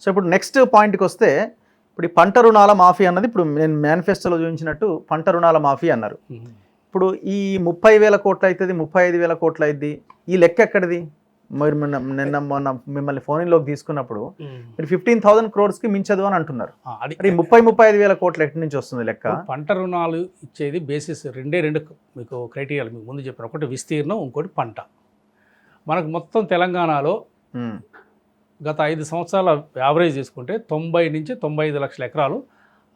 So ఇప్పుడు next పాయింట్కి వస్తే ఇప్పుడు ఈ పంట రుణాల మాఫీ అన్నది ఇప్పుడు నేను మేనిఫెస్టోలో చూపించినట్టు పంట రుణాల మాఫీ అన్నారు. ఇప్పుడు ఈ 30,000 కోట్లు అవుతుంది, 35,000 కోట్లు అయింది, ఈ లెక్క ఎక్కడిది? మీరు మొన్న మిమ్మల్ని ఫోన్లోకి తీసుకున్నప్పుడు మీరు 15,000 crores మించదు అని అంటున్నారు. అది 35,000 కోట్లు ఎక్కడి నుంచి వస్తుంది లెక్క? పంట రుణాలు ఇచ్చేది బేసిస్ రెండు మీకు క్రైటీరియాలు మీకు ముందు చెప్పారు. ఒకటి విస్తీర్ణం, ఇంకోటి పంట. మనకు మొత్తం తెలంగాణలో గత 5 సంవత్సరాల యావరేజ్ తీసుకుంటే 90 నుంచి 95 లక్షల ఎకరాలు,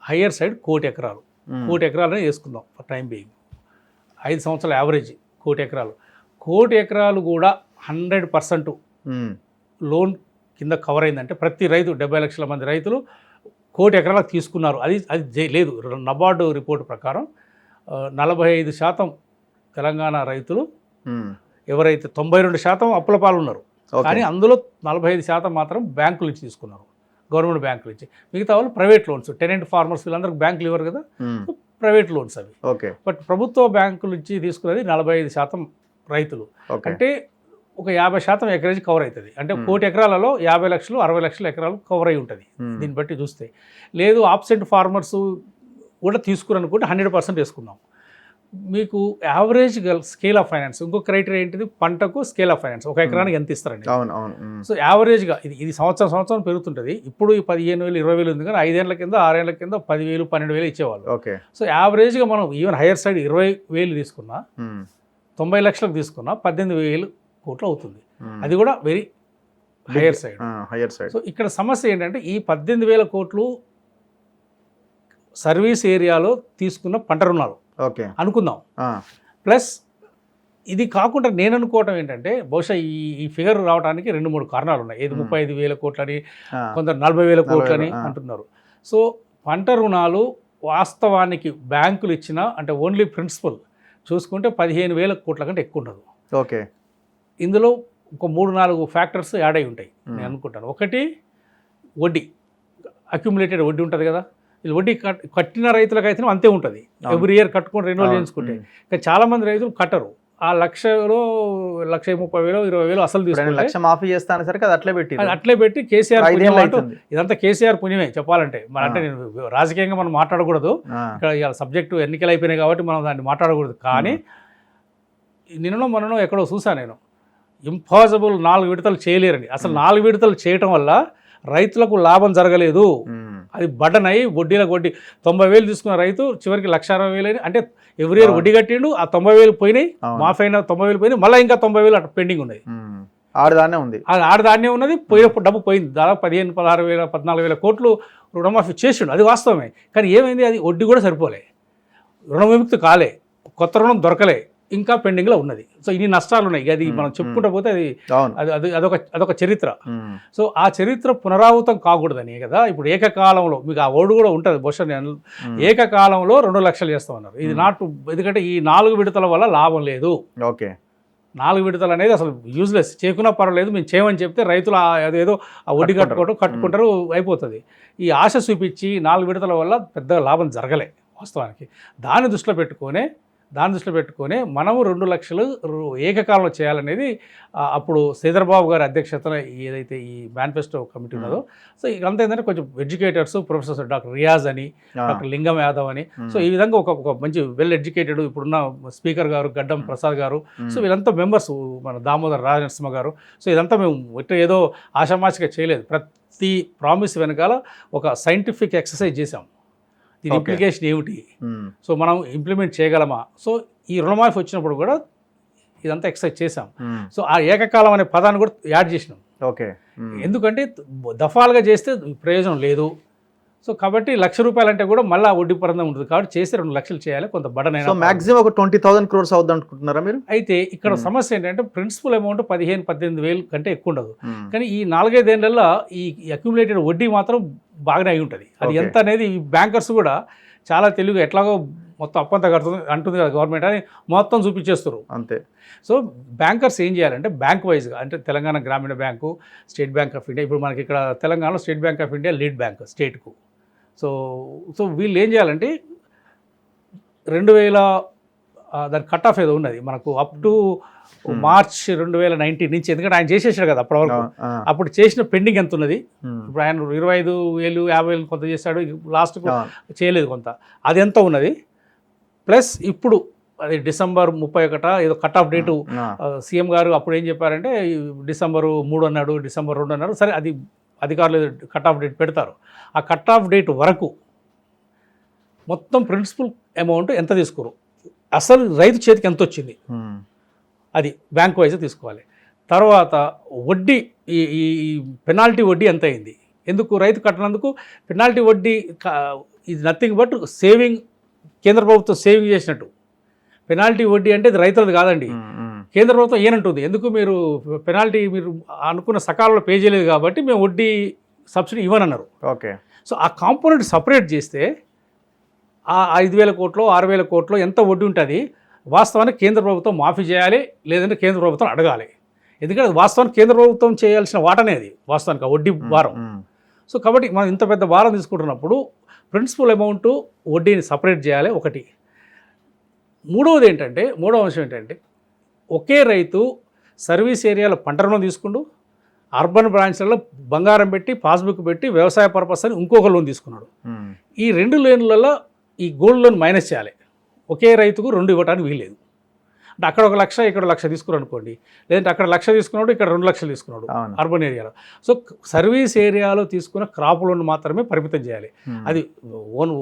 హయ్యర్ సైడ్ 1 కోటి ఎకరాలు. 1 కోటి ఎకరాలనే వేసుకుందాం ఫర్ టైం బీయింగ్. 5 సంవత్సరాల యావరేజ్ 1 కోటి ఎకరాలు. 1 కోటి ఎకరాలు కూడా 100% లోన్ కింద కవర్ అయిందంటే ప్రతి రైతు 70 లక్షల మంది రైతులు 1 కోటి ఎకరాలకు తీసుకున్నారు. అది లేదు. నబార్డు రిపోర్ట్ ప్రకారం 45% తెలంగాణ రైతులు ఎవరైతే 92% అప్పుల పాలు ఉన్నారు, కానీ అందులో 45% మాత్రం బ్యాంకులు ఇచ్చి తీసుకున్నారు, గవర్నమెంట్ బ్యాంకులు ఇచ్చి. మిగతా వాళ్ళు ప్రైవేట్ లోన్స్, టెనెంట్ ఫార్మర్స్ వీళ్ళందరికీ బ్యాంకులు ఇవ్వరు కదా, ప్రైవేట్ లోన్స్ అవి. బట్ ప్రభుత్వ బ్యాంకులు ఇచ్చి తీసుకున్నది 45% రైతులు. అంటే ఒక 50% ఎకరేజ్ కవర్ అవుతుంది. అంటే 1 కోటి ఎకరాలలో 50 లక్షలు 60 లక్షల ఎకరాలు కవర్ అయి ఉంటుంది. దీన్ని బట్టి చూస్తే లేదు ఆబ్సెంట్ ఫార్మర్స్ కూడా తీసుకురనుకుంటే 100% వేసుకుందాం. మీకు యావరేజ్ స్కేల్ ఆఫ్ ఫైనాన్స్ ఇంకో క్రైటీరియా ఏంటిది? పంటకు స్కేల్ ఆఫ్ ఫైనాన్స్ 1 ఎకరానికి ఎంత ఇస్తారండి. సో యావరేజ్గా ఇది సంవత్సరం పెరుగుతుంటుంది. ఇప్పుడు 15,000 20,000 ఉంది, కానీ 5 ఏళ్ల కింద 6 ఏళ్ల కింద 10,000 12,000 ఇచ్చేవాళ్ళు. సో యావరేజ్గా మనం ఈవెన్ హైయర్ సైడ్ 20,000 తీసుకున్నా, 90 లక్షలకు తీసుకున్నా 18,000 కోట్లు అవుతుంది. అది కూడా వెరీ హైయర్ సైడ్. సో ఇక్కడ సమస్య ఏంటంటే ఈ 18,000 కోట్లు సర్వీస్ ఏరియాలో తీసుకున్న పంట రుణాలు అనుకుందాం. ప్లస్ ఇది కాకుండా నేను అనుకోవటం ఏంటంటే బహుశా ఈ ఫిగర్ రావడానికి 2-3 కారణాలు ఉన్నాయి. ఏది 35,000 కోట్లని, కొందరు 40,000 కోట్లని అంటున్నారు. సో పంట రుణాలు వాస్తవానికి బ్యాంకులు ఇచ్చిన అంటే ఓన్లీ ప్రిన్సిపల్ చూసుకుంటే 15,000 కోట్ల కంటే ఎక్కువ ఉండదు. ఇందులో ఒక 3-4 ఫ్యాక్టర్స్ యాడ్ అయి ఉంటాయి నేను అనుకుంటాను. ఒకటి వడ్డీ, అక్యుములేటెడ్ వడ్డీ ఉంటుంది కదా. ఇది వడ్డీ కట్టిన రైతులకు అయితే అంతే ఉంటుంది, ఎవ్రీ ఇయర్ కట్టుకొని రెన్యువల్ చేయించుకుంటే. కానీ చాలామంది రైతులు కట్టరు. ఆ 1,30,000 1,30,000 20,000 అసలు తీసుకుంటే మాఫీ చేస్తాను సరే అట్లే పెట్టి కేసీఆర్ ఇదంతా కేసీఆర్ పుణ్యమే చెప్పాలంటే. మన అంటే నేను రాజకీయంగా మనం మాట్లాడకూడదు, ఇక్కడ ఇవాళ సబ్జెక్టు ఎన్నికలు అయిపోయినాయి కాబట్టి మనం దాన్ని మాట్లాడకూడదు. కానీ నిన్ననో ఎక్కడో చూసా నేను, ఇంపాసిబుల్ 4 విడతలు చేయలేరని. అసలు 4 విడతలు చేయటం వల్ల రైతులకు లాభం జరగలేదు. అది బడ్డన్ అయ్యి వడ్డీలకు వడ్డీ 90,000 తీసుకున్న రైతు చివరికి 1,60,000 అంటే ఎవ్రీ ఇయర్ వడ్డీ కట్టిండు. ఆ 90,000 పోయినాయి, మాఫీ అయిన 90,000 పోయినాయి, మళ్ళీ ఇంకా 90,000 అటు పెండింగ్ ఉన్నది. ఆడదాన్నే ఉన్నది, పోయినప్పుడు డబ్బు పోయింది. దాదాపు 15,000 16,000 14,000 కోట్లు రుణమాఫీ చేసిండు, అది వాస్తవమే. కానీ ఏమైంది, అది వడ్డీ కూడా సరిపోలే, రుణ విముక్తి కాలే, కొత్త రుణం దొరకలే, ఇంకా పెండింగ్లో ఉన్నది. సో ఇన్ని నష్టాలు ఉన్నాయి. అది మనం చెప్పుకుంటూ పోతే అదొక చరిత్ర. సో ఆ చరిత్ర పునరావృతం కాకూడదని కదా ఇప్పుడు ఏకకాలంలో మీకు ఆ ఓడు కూడా ఉంటుంది. బహుశా ఏకకాలంలో 2 లక్షలు చేస్తామన్నారు. ఇది ఎందుకంటే ఈ 4 విడతల వల్ల లాభం లేదు. 4 విడతలు అనేది అసలు యూజ్లెస్. చేయకున్నా పర్వాలేదు, మేము చేయమని చెప్తే రైతులు అదేదో ఆ వడ్డీ కట్టుకుంటారు, అయిపోతుంది. ఈ ఆశ చూపించి 4 విడతల వల్ల పెద్దగా లాభం జరగలే వాస్తవానికి. దాన్ని దృష్టిలో పెట్టుకొని మనము 2 లక్షలు ఏకకాలంలో చేయాలనేది అప్పుడు శ్రీధర్బాబు గారి అధ్యక్షతన ఏదైతే ఈ మేనిఫెస్టో కమిటీ ఉన్నదో. సో ఇదంతా ఏంటంటే కొంచెం ఎడ్యుకేటర్స్, ప్రొఫెసర్స్ డాక్టర్ రియాజ్ అని, డాక్టర్ లింగం యాదవ్ అని, సో ఈ విధంగా ఒక మంచి వెల్ ఎడ్యుకేటెడ్ ఇప్పుడున్న స్పీకర్ గారు గడ్డం ప్రసాద్ గారు, సో వీళ్ళంతా మెంబర్స్, మన దామోదర్ రాజనరసింహ గారు. సో ఇదంతా మేము ఏదో ఆషామాషిగా చేయలేదు. ప్రతి ప్రామిస్ వెనకాల ఒక సైంటిఫిక్ ఎక్సర్సైజ్ చేసాం. దీని ఇంప్లికేషన్ ఏమిటి, సో మనం ఇంప్లిమెంట్ చేయగలమా. సో ఈ రుణమాఫీ వచ్చినప్పుడు కూడా ఇదంతా ఎక్సర్సైజ్ చేసాం. సో ఆ ఏకకాలం అనే పదాన్ని కూడా యాడ్ చేసినాం. ఎందుకంటే దఫాలుగా చేస్తే ప్రయోజనం లేదు. సో కాబట్టి ₹1,00,000 అంటే కూడా మళ్ళీ వడ్డీ పరంగా ఉంటుంది. కాబట్టి చేస్తే 2 లక్షలు చేయాలి, కొంత బడన్ అయినా. మాక్సిమం ఒక 20,000 crores అవుద్ది అనుకుంటున్నారా మీరు? అయితే ఇక్కడ సమస్య ఏంటంటే ప్రిన్సిపల్ అమౌంట్ 15,000-18,000 కంటే ఎక్కువ ఉండదు. కానీ ఈ 4-5 ఏళ్లలో ఈ అక్యుములేటెడ్ వడ్డీ మాత్రం బాగానే అయి ఉంటుంది. అది ఎంత అనేది ఈ బ్యాంకర్స్ కూడా చాలా తెలివిగా ఎట్లాగో మొత్తం అప్పంతా కడుతుంది అంటుంది కదా గవర్నమెంట్ అని మొత్తం చూపించేస్తారు అంతే. సో బ్యాంకర్స్ ఏం చేయాలంటే బ్యాంక్ వైజ్గా, అంటే తెలంగాణ గ్రామీణ bank, State Bank of India, ఇప్పుడు మనకి ఇక్కడ తెలంగాణలో State Bank of India lead bank స్టేట్కు. సో వీళ్ళు ఏం చేయాలంటే 2000 దాని కట్ ఆఫ్ ఏదో ఉన్నది మనకు, అప్ టు మార్చ్ 2019 నుంచి, ఎందుకంటే ఆయన చేసేసాడు కదా అప్పటి వరకు. అప్పుడు చేసిన పెండింగ్ ఎంత ఉన్నది, ఇప్పుడు ఆయన 25,000 50,000 కొంత చేశాడు, లాస్ట్కు చేయలేదు కొంత, అది ఎంత ఉన్నది, ప్లస్ ఇప్పుడు అది డిసెంబర్ 31 ఏదో కట్ ఆఫ్ డేటు సీఎం గారు అప్పుడు ఏం చెప్పారంటే డిసెంబర్ 3 అన్నాడు, డిసెంబర్ 2 అన్నాడు. సరే, అది అధికారులు కట్ ఆఫ్ డేట్ పెడతారు. ఆ కట్ ఆఫ్ డేట్ వరకు మొత్తం ప్రిన్సిపల్ అమౌంట్ ఎంత తీసుకోరు, అసలు రైతు చేతికి ఎంత వచ్చింది, అది బ్యాంక్ వైజ్ తీసుకోవాలి. తర్వాత వడ్డీ, ఈ పెనాల్టీ వడ్డీ ఎంత అయింది, ఎందుకు రైతు కట్టినందుకు పెనాల్టీ వడ్డీ ఇది నథింగ్ బట్ సేవింగ్, కేంద్ర ప్రభుత్వం సేవింగ్ చేసినట్టు. పెనాల్టీ వడ్డీ అంటే ఇది రైతులది కాదండి, కేంద్ర ప్రభుత్వం ఏనంటుంది, ఎందుకు మీరు పెనాల్టీ మీరు అనుకున్న సకాలంలో పే చేయలేదు కాబట్టి మేము వడ్డీ సబ్సిడీ ఇవ్వనన్నారు. ఓకే. సో ఆ కాంపోనెంట్ సపరేట్ చేస్తే ఆ 5,000 కోట్లు 6,000 కోట్లు ఎంత వడ్డీ ఉంటుంది, వాస్తవానికి కేంద్ర ప్రభుత్వం మాఫీ చేయాలి, లేదంటే కేంద్ర ప్రభుత్వం అడగాలి. ఎందుకంటే వాస్తవానికి కేంద్ర ప్రభుత్వం చేయాల్సిన వాటనే అది, వాస్తవానికి ఆ వడ్డీ భారం. సో కాబట్టి మనం ఇంత పెద్ద భారం తీసుకుంటున్నప్పుడు ప్రిన్సిపల్ అమౌంట్ వడ్డీని సపరేట్ చేయాలి ఒకటి. మూడవ అంశం ఏంటంటే ఒకే రైతు సర్వీస్ ఏరియాలో పంట రుణం తీసుకుంటూ అర్బన్ బ్రాంచ్లలో బంగారం పెట్టి పాస్బుక్ పెట్టి వ్యవసాయ పర్పస్ అని ఇంకొక లోన్ తీసుకున్నాడు. ఈ 2 లోన్లలో ఈ గోల్డ్ లోన్ మైనస్ చేయాలి. ఒకే రైతుకు 2 ఇవ్వడానికి వీల్లేదు. అంటే అక్కడ 1 లక్ష ఇక్కడ 1 లక్ష తీసుకున్నాడు అనుకోండి, లేదంటే అక్కడ 1 లక్ష తీసుకున్నాడు ఇక్కడ 2 లక్షలు తీసుకున్నాడు అర్బన్ ఏరియాలో. సో సర్వీస్ ఏరియాలో తీసుకున్న క్రాప్ లోన్ మాత్రమే పరిమితం చేయాలి. అది ఓన్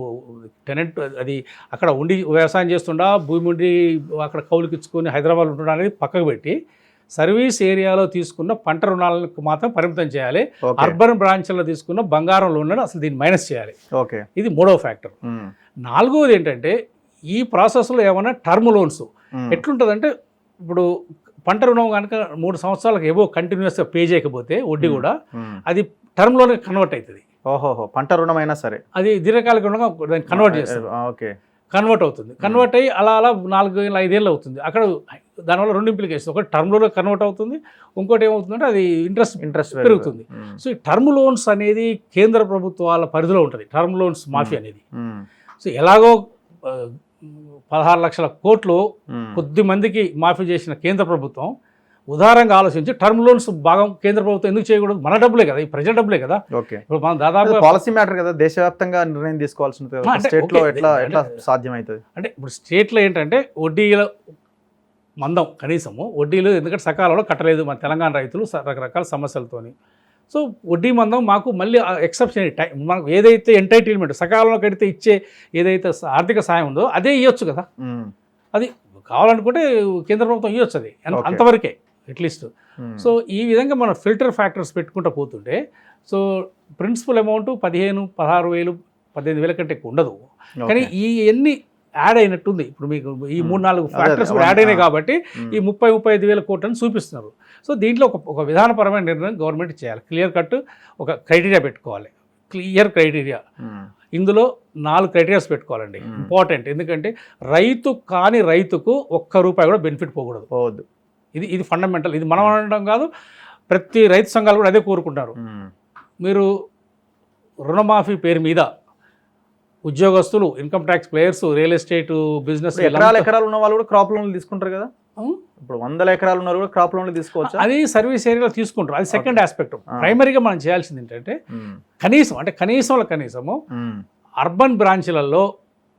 టెనెంట్, అది అక్కడ ఉండి వ్యవసాయం చేస్తుండా, భూమి ఉండి అక్కడ కౌలుకి ఇచ్చుకొని హైదరాబాద్ ఉంటుండా అనేది పక్కకు పెట్టి సర్వీస్ ఏరియాలో తీసుకున్న పంట రుణాలకు మాత్రం పరిమితం చేయాలి. అర్బన్ బ్రాంచ్లో తీసుకున్న బంగారం లోన్లను అసలు దీన్ని మైనస్ చేయాలి. ఓకే, ఇది 3వ ఫ్యాక్టర్. 4వది ఏంటంటే ఈ ప్రాసెస్లో ఏమైనా టర్మ్ లోన్స్ ఎట్లుంటుందంటే, ఇప్పుడు పంట రుణం కనుక 3 సంవత్సరాలకు ఏవో కంటిన్యూస్గా పే చేయకపోతే వడ్డీ కూడా అది టర్మ్ లోన్ కన్వర్ట్ అవుతుంది. ఓహో, పంట రుణం అయినా సరే అది దీర్ఘకాలిక రుణంగా కన్వర్ట్ చేస్తారు. ఓకే, కన్వర్ట్ అవుతుంది. కన్వర్ట్ అయ్యి అలా 4 ఏళ్ళు 5 ఏళ్ళు అవుతుంది. అక్కడ దానివల్ల 2 ఇంప్లికేషన్స్, ఒకటి టర్మ్ లోన్ కన్వర్ట్ అవుతుంది, ఇంకోటి ఏమవుతుందంటే అది ఇంట్రెస్ట్ పెరుగుతుంది. సో ఈ టర్మ్ లోన్స్ అనేది కేంద్ర ప్రభుత్వాల పరిధిలో ఉంటుంది, టర్మ్ లోన్స్ మాఫీ అనేది. సో ఎలాగో 16 లక్షల కోట్లు కొద్ది మందికి మాఫీ చేసిన కేంద్ర ప్రభుత్వం ఉదారంగా ఆలోచించి టర్మ్ లోన్స్ భాగం కేంద్ర ప్రభుత్వం ఎందుకు చేయకూడదు? మన డబ్బులే కదా, ఈ ప్రజల డబ్బులే కదా. ఇప్పుడు మనం దాదాపు పాలసీ మ్యాటర్ కదా, దేశవ్యాప్తంగా నిర్ణయం తీసుకోవాల్సింది. స్టేట్లో ఎట్లా సాధ్యమవుతుంది అంటే, ఇప్పుడు స్టేట్లో ఏంటంటే వడ్డీల మందం, కనీసము వడ్డీలు ఎందుకంటే సకాలంలో కట్టలేదు మన తెలంగాణ రైతులు రకరకాల సమస్యలతోని. సో వడ్డీ మందం మాకు మళ్ళీ ఎక్సెప్షన్ టైం, మనకు ఏదైతే ఎంటైటిల్మెంట్ సకాలంలో కడితే ఇచ్చే ఏదైతే ఆర్థిక సాయం ఉందో అదే ఇవ్వచ్చు కదా. అది కావాలనుకుంటే కేంద్ర ప్రభుత్వం ఇవ్వచ్చు, అది అంతవరకే అట్లీస్ట్. సో ఈ విధంగా మనం ఫిల్టర్ ఫ్యాక్టర్స్ పెట్టుకుంటూ పోతుంటే, సో ప్రిన్సిపల్ అమౌంట్ 15,000, 16,000, 18,000 కంటే ఎక్కువ ఉండదు. కానీ ఈ ఎన్ని యాడ్ అయినట్టుంది, ఇప్పుడు మీకు ఈ 3-4 ఫ్యాక్టర్స్ కూడా యాడ్ అయినాయి కాబట్టి ఈ 30-35,000 కోట్లని చూపిస్తున్నారు. సో దీంట్లో ఒక విధానపరమైన నిర్ణయం గవర్నమెంట్ చేయాలి. క్లియర్ కట్ ఒక క్రైటీరియా పెట్టుకోవాలి, క్లియర్ క్రైటీరియా. ఇందులో 4 క్రైటీరియాస్ పెట్టుకోవాలండి, ఇంపార్టెంట్. ఎందుకంటే రైతుకు ₹1 కూడా బెనిఫిట్ పోకూడదు. ఇది ఫండమెంటల్. ఇది మనం అనడం కాదు, ప్రతి రైతు సంఘాలు కూడా అదే కోరుకుంటారు. మీరు రుణమాఫీ పేరు మీద ఉద్యోగస్తులు, income tax players, real estate business, ఎకరాలు ఉన్న వాళ్ళు కూడా క్రాప్ లోన్లు తీసుకుంటారు కదా. ఇప్పుడు 100 ఎకరాలు ఉన్నారు కూడా క్రాప్ లోన్లు తీసుకోవచ్చు. అది సర్వీస్ ఏరియాలో తీసుకుంటారు, అది సెకండ్ ఆస్పెక్ట్. ప్రైమరీగా మనం చేయాల్సింది ఏంటంటే కనీసము అర్బన్ బ్రాంచ్లలో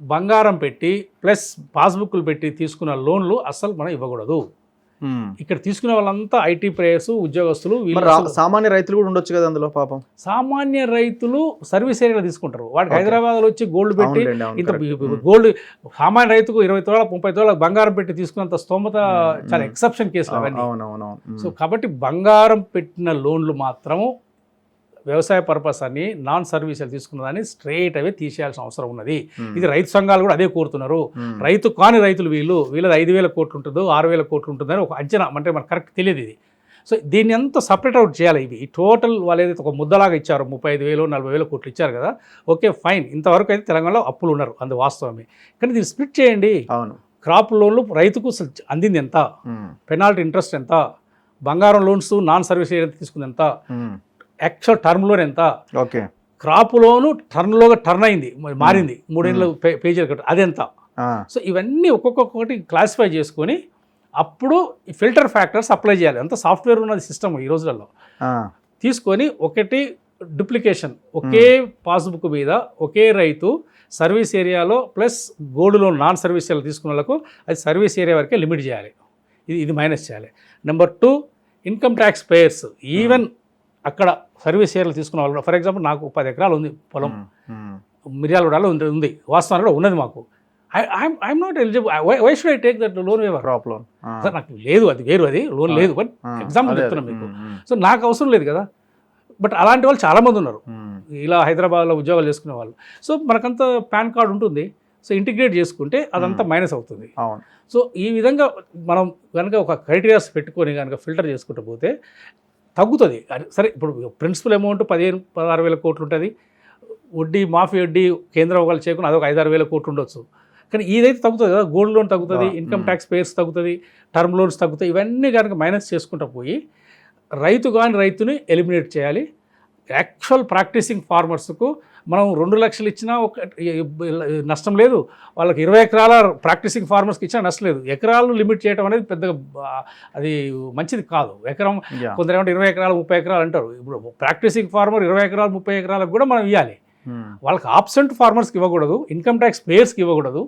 బంగారం పెట్టి ప్లస్ పాస్బుక్లు పెట్టి తీసుకున్న లోన్లు అస్సలు మనం ఇవ్వకూడదు. ఇక్కడ తీసుకునే వాళ్ళంతా ఐటీ ప్లేయర్స్, ఉద్యోగస్తులు, సామాన్య రైతులు కూడా ఉండొచ్చు కదా అందులో. పాపం సామాన్య రైతులు సర్వీస్ ఏరియాలో తీసుకుంటారు. వాడికి హైదరాబాద్లో వచ్చి గోల్డ్ పెట్టి ఇంత గోల్డ్, సామాన్య రైతుకు 20 తోళ 30 తోళ బంగారం పెట్టి తీసుకున్నంత స్తోమత చాలా ఎక్సెప్షన్ కేసులు అవన్నీ. సో కాబట్టి బంగారం పెట్టిన లోన్లు మాత్రము వ్యవసాయ పర్పస్ అని నాన్ సర్వీసులు తీసుకున్నదాన్ని స్ట్రైట్ అవే తీసేయాల్సిన అవసరం ఉన్నది. ఇది రైతు సంఘాలు కూడా అదే కోరుతున్నారు. రైతు కాని రైతులు వీళ్ళది 5,000 కోట్లు ఉంటుందో 6,000 కోట్లు ఉంటుందని ఒక అంచనా, అంటే మనకు కరెక్ట్ తెలియదు ఇది. సో దీన్ని అంతా సపరేట్ అవుట్ చేయాలి. ఇవి టోటల్ వాళ్ళు ఏదైతే ఒక ముద్దలాగా ఇచ్చారు, 35,000 40,000 కోట్లు ఇచ్చారు కదా, ఓకే ఫైన్. ఇంతవరకు అయితే తెలంగాణలో అప్పులు ఉన్నారు, అందు వాస్తవమే. కానీ దీన్ని స్ప్లిట్ చేయండి. అవును, క్రాప్ లోన్లు రైతుకు అందింది ఎంత, పెనాల్టీ ఇంట్రెస్ట్ ఎంత, బంగారం లోన్స్ నాన్ సర్వీస్ తీసుకుంది ఎంత, యాక్చువల్ టర్మ్ లోన్ ఎంత, ఓకే క్రాప్ లోను టర్న్ అయింది, మారింది 3 ఏళ్ళు పేజీలు కట్టు, అదెంత. సో ఇవన్నీ ఒక్కొక్కటి క్లాసిఫై చేసుకొని అప్పుడు ఈ ఫిల్టర్ ఫ్యాక్టర్స్ అప్లై చేయాలి. అంత సాఫ్ట్వేర్ ఉన్నది సిస్టమ్ ఈ రోజులలో. తీసుకొని ఒకటి డూప్లికేషన్, ఒకే పాస్బుక్ మీద ఒకే రైతు సర్వీస్ ఏరియాలో plus gold loan non service area తీసుకున్న వాళ్ళకు అది సర్వీస్ ఏరియా వరకే లిమిట్ చేయాలి. ఇది మైనస్ చేయాలి. Number 2, income tax payers even అక్కడ సర్వీస్ ఏరియాలు తీసుకున్న వాళ్ళు, ఫర్ ఎగ్జాంపుల్ నాకు 10 ఎకరాలు ఉంది పొలం, మిర్యాలగూడలో ఉంది, వాస్తవానికి కూడా ఉన్నది మాకు. I'm not eligible, why should I take that loan waiver? Crop loan sir నాకు లేదు, అది వేరు, అది లోన్ లేదు, బట్ ఎగ్జాంపుల్ చెప్తున్నాను మీకు. సో నాకు అవసరం లేదు కదా, బట్ అలాంటి వాళ్ళు చాలామంది ఉన్నారు ఇలా హైదరాబాద్లో ఉద్యోగాలు చేసుకునే వాళ్ళు. సో మనకంత పాన్ కార్డు ఉంటుంది, సో ఇంటిగ్రేట్ చేసుకుంటే అదంతా మైనస్ అవుతుంది. సో ఈ విధంగా మనం కనుక ఒక క్రైటీరియాస్ పెట్టుకొని కనుక ఫిల్టర్ చేసుకుంటూ పోతే తగ్గుతుంది. సరే ఇప్పుడు ప్రిన్సిపల్ అమౌంట్ 15-16 వేల కోట్లు ఉంటుంది, వడ్డీ మాఫీ వడ్డీ కేంద్రం ఒకళ్ళు చేయకుండా అదొక 5-6 వేల కోట్లు ఉండొచ్చు. కానీ ఇదైతే తగ్గుతుంది కదా, గోల్డ్ లోన్ తగ్గుతుంది, ఇన్కమ్ ట్యాక్స్ పేయర్స్ తగ్గుతుంది, టర్మ్ లోన్స్ తగ్గుతాయి. ఇవన్నీ కనుక మైనస్ చేసుకుంటూ పోయి రైతుని ఎలిమినేట్ చేయాలి. యాక్చువల్ ప్రాక్టీసింగ్ ఫార్మర్స్కు మనం 2 లక్షలు ఇచ్చినా ఒక నష్టం లేదు, వాళ్ళకి 20 ఎకరాల ప్రాక్టీసింగ్ ఫార్మర్స్కి ఇచ్చినా నష్టం లేదు. ఎకరాలు లిమిట్ చేయడం అనేది పెద్దగా అది మంచిది కాదు. ఎకరం కొందరు ఏమంటే 20 ఎకరాలు 30 ఎకరాలు అంటారు. ఇప్పుడు ప్రాక్టీసింగ్ ఫార్మర్ 20 ఎకరాలు 30 ఎకరాలకు కూడా మనం ఇవ్వాలి. వాళ్ళకి ఆబ్సెంట్ ఫార్మర్స్కి ఇవ్వకూడదు, ఇన్కమ్ ట్యాక్స్ పేయర్స్కి ఇవ్వకూడదు,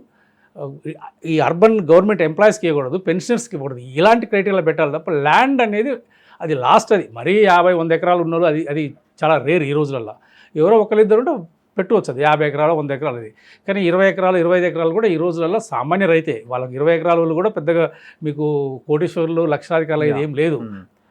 ఈ అర్బన్ గవర్నమెంట్ ఎంప్లాయీస్కి ఇవ్వకూడదు, పెన్షనర్స్కి ఇవ్వకూడదు. ఇలాంటి క్రైటీరియా పెట్టాలి తప్ప ల్యాండ్ అనేది అది లాస్ట్, అది మరీ 50-100 ఎకరాలు ఉన్నోళ్ళు అది చాలా రేర్ ఈ రోజులలో. ఎవరో ఒకరిద్దరు ఉంటే పెట్టువచ్చు, అది 50 ఎకరాలు 100 ఎకరాలు అది. కానీ 20 ఎకరాలు 25 ఎకరాలు కూడా ఈ రోజులలో సామాన్య రైతే. వాళ్ళకి 20 ఎకరాల వాళ్ళు కూడా పెద్దగా మీకు కోటీశ్వరులు లక్షాధికారులు ఇది ఏం లేదు.